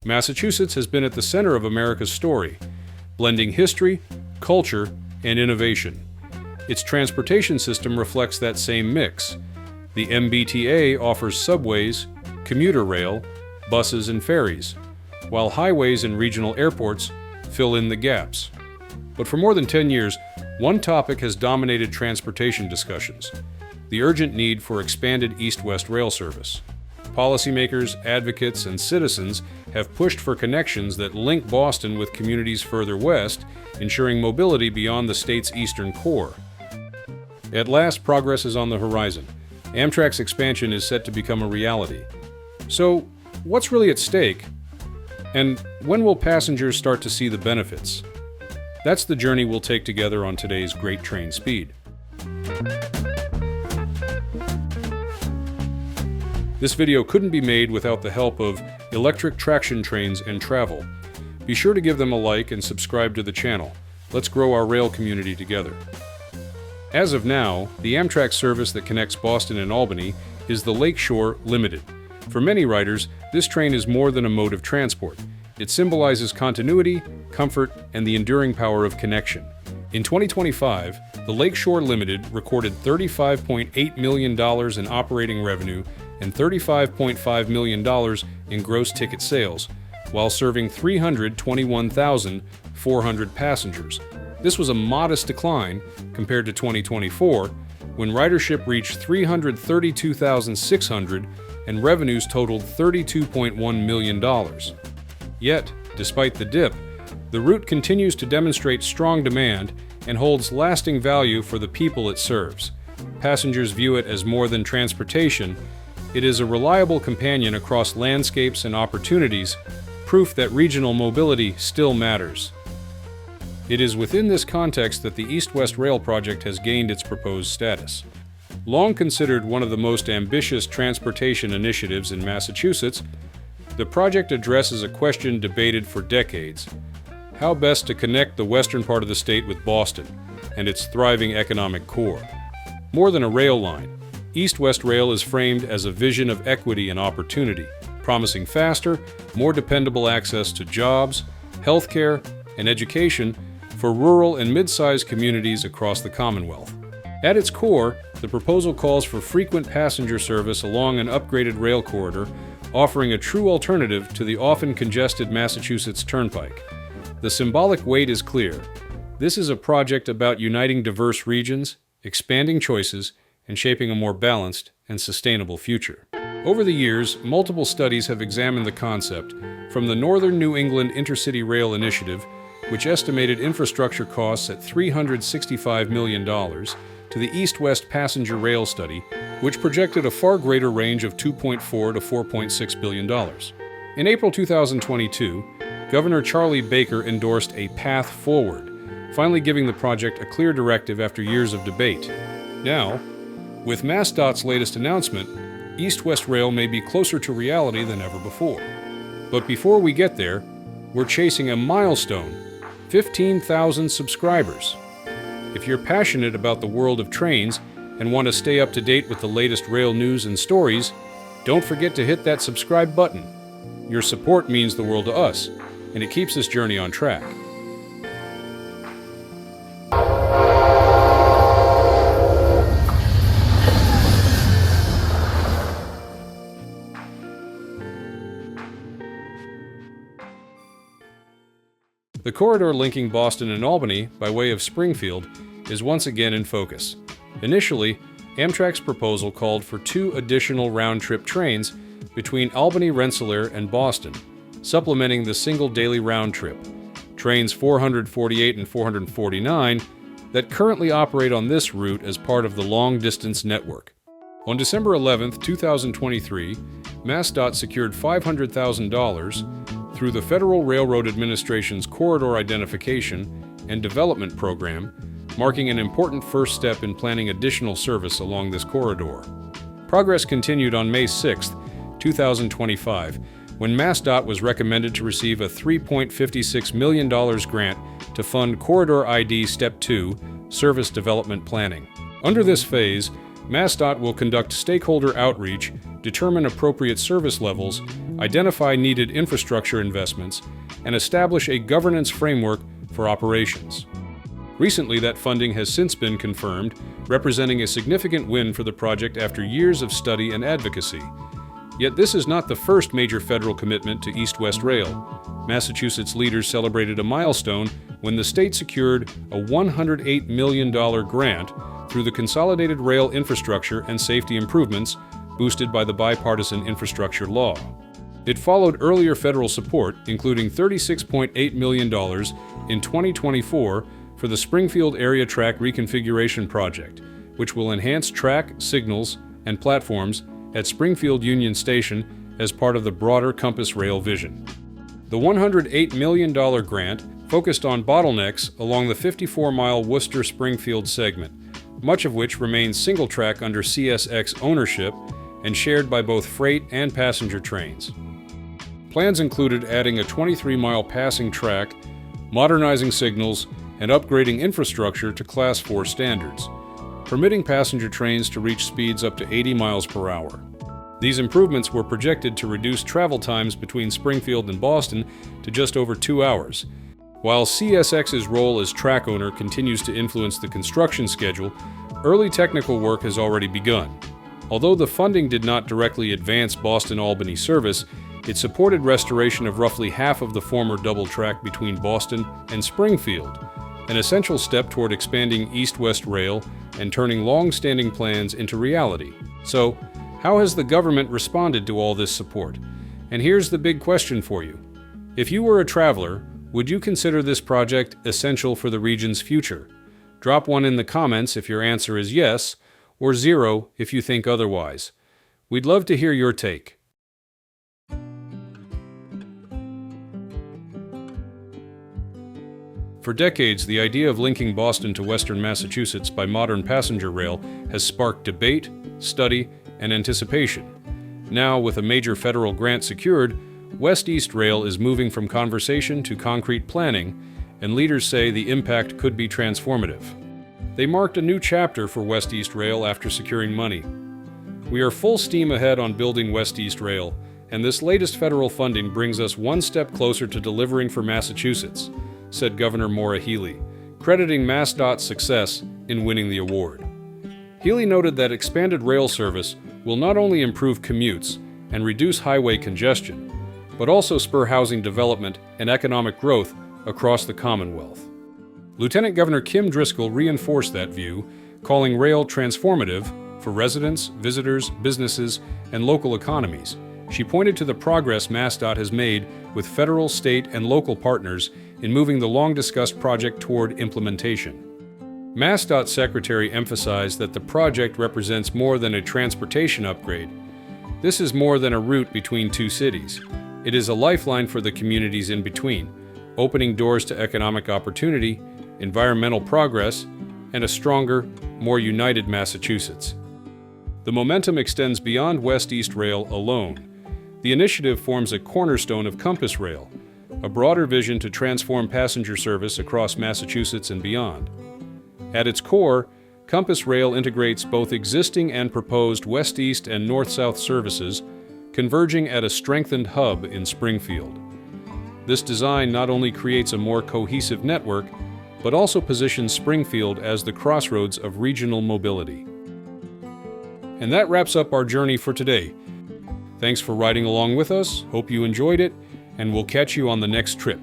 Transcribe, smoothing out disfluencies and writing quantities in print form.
Massachusetts has been at the center of America's story, blending history, culture, and innovation. Its transportation system reflects that same mix. The MBTA offers subways, commuter rail, buses, and ferries, while highways and regional airports fill in the gaps. But for more than 10 years, one topic has dominated transportation discussions: the urgent need for expanded east-west rail service. Policymakers, advocates, and citizens have pushed for connections that link Boston with communities further west, ensuring mobility beyond the state's eastern core. At last, progress is on the horizon. Amtrak's expansion is set to become a reality. So, what's really at stake? And when will passengers start to see the benefits? That's the journey we'll take together on today's Great Trainspeed. This video couldn't be made without the help of Electric Traction Trains and Travel. Be sure to give them a like and subscribe to the channel. Let's grow our rail community together. As of now, the Amtrak service that connects Boston and Albany is the Lakeshore Limited. For many riders, this train is more than a mode of transport. It symbolizes continuity, comfort, and the enduring power of connection. In 2025, the Lakeshore Limited recorded $35.8 million in operating revenue and $35.5 million in gross ticket sales, while serving 321,400 passengers. This was a modest decline compared to 2024, when ridership reached 332,600 and revenues totaled $32.1 million. Yet, despite the dip, the route continues to demonstrate strong demand and holds lasting value for the people it serves. Passengers view it as more than transportation. It is a reliable companion across landscapes and opportunities, proof that regional mobility still matters. It is within this context that the East-West Rail project has gained its proposed status. Long considered one of the most ambitious transportation initiatives in Massachusetts, the project addresses a question debated for decades: how best to connect the western part of the state with Boston and its thriving economic core. More than a rail line, East-West Rail is framed as a vision of equity and opportunity, promising faster, more dependable access to jobs, healthcare, and education for rural and mid-sized communities across the Commonwealth. At its core, the proposal calls for frequent passenger service along an upgraded rail corridor, offering a true alternative to the often congested Massachusetts Turnpike. The symbolic weight is clear. This is a project about uniting diverse regions, expanding choices, and shaping a more balanced and sustainable future. Over the years, multiple studies have examined the concept, from the Northern New England Intercity Rail Initiative, which estimated infrastructure costs at $365 million, to the East-West Passenger Rail Study, which projected a far greater range of $2.4 to $4.6 billion. In April 2022, Governor Charlie Baker endorsed a path forward, finally giving the project a clear directive after years of debate. Now, with MassDOT's latest announcement, East-West Rail may be closer to reality than ever before. But before we get there, we're chasing a milestone: 15,000 subscribers. If you're passionate about the world of trains and want to stay up to date with the latest rail news and stories, don't forget to hit that subscribe button. Your support means the world to us, and it keeps this journey on track. The corridor linking Boston and Albany, by way of Springfield, is once again in focus. Initially, Amtrak's proposal called for 2 additional round-trip trains between Albany, Rensselaer, and Boston, supplementing the single daily round trip, trains 448 and 449, that currently operate on this route as part of the long-distance network. On December 11, 2023, MassDOT secured $500,000 through the Federal Railroad Administration's Corridor Identification and Development Program, marking an important first step in planning additional service along this corridor. Progress continued on May 6, 2025, when MassDOT was recommended to receive a $3.56 million grant to fund Corridor ID Step 2 Service Development Planning. Under this phase, MassDOT will conduct stakeholder outreach, determine appropriate service levels, identify needed infrastructure investments, and establish a governance framework for operations. Recently, that funding has since been confirmed, representing a significant win for the project after years of study and advocacy. Yet this is not the first major federal commitment to East-West Rail. Massachusetts leaders celebrated a milestone when the state secured a $108 million grant through the Consolidated Rail Infrastructure and Safety Improvements, boosted by the Bipartisan Infrastructure Law. It followed earlier federal support, including $36.8 million in 2024 for the Springfield Area Track Reconfiguration Project, which will enhance track, signals, and platforms at Springfield Union Station as part of the broader Compass Rail vision. The $108 million grant focused on bottlenecks along the 54-mile Worcester-Springfield segment, much of which remains single-track under CSX ownership and shared by both freight and passenger trains. Plans included adding a 23-mile passing track, modernizing signals, and upgrading infrastructure to Class 4 standards, permitting passenger trains to reach speeds up to 80 miles per hour. These improvements were projected to reduce travel times between Springfield and Boston to just over 2 hours. While CSX's role as track owner continues to influence the construction schedule, early technical work has already begun. Although the funding did not directly advance Boston-Albany service, it supported restoration of roughly half of the former double track between Boston and Springfield, an essential step toward expanding East-West Rail and turning long-standing plans into reality. So, how has the government responded to all this support? And here's the big question for you. If you were a traveler, would you consider this project essential for the region's future? Drop one in the comments if your answer is yes, or 0 if you think otherwise. We'd love to hear your take. For decades, the idea of linking Boston to Western Massachusetts by modern passenger rail has sparked debate, study, and anticipation. Now, with a major federal grant secured, West-East Rail is moving from conversation to concrete planning, and leaders say the impact could be transformative. They marked a new chapter for West-East Rail after securing money. We are full steam ahead on building West-East Rail, and this latest federal funding brings us one step closer to delivering for Massachusetts, said Governor Maura Healey, crediting MassDOT's success in winning the award. Healey noted that expanded rail service will not only improve commutes and reduce highway congestion, but also spur housing development and economic growth across the Commonwealth. Lieutenant Governor Kim Driscoll reinforced that view, calling rail transformative for residents, visitors, businesses, and local economies. She pointed to the progress MassDOT has made with federal, state, and local partners in moving the long-discussed project toward implementation. MassDOT Secretary emphasized that the project represents more than a transportation upgrade. This is more than a route between two cities. It is a lifeline for the communities in between, opening doors to economic opportunity, environmental progress, and a stronger, more united Massachusetts. The momentum extends beyond West-East Rail alone. The initiative forms a cornerstone of Compass Rail, a broader vision to transform passenger service across Massachusetts and beyond. At its core, Compass Rail integrates both existing and proposed west-east and north-south services, converging at a strengthened hub in Springfield. This design not only creates a more cohesive network, but also positions Springfield as the crossroads of regional mobility. And that wraps up our journey for today. Thanks for riding along with us, hope you enjoyed it, and we'll catch you on the next trip.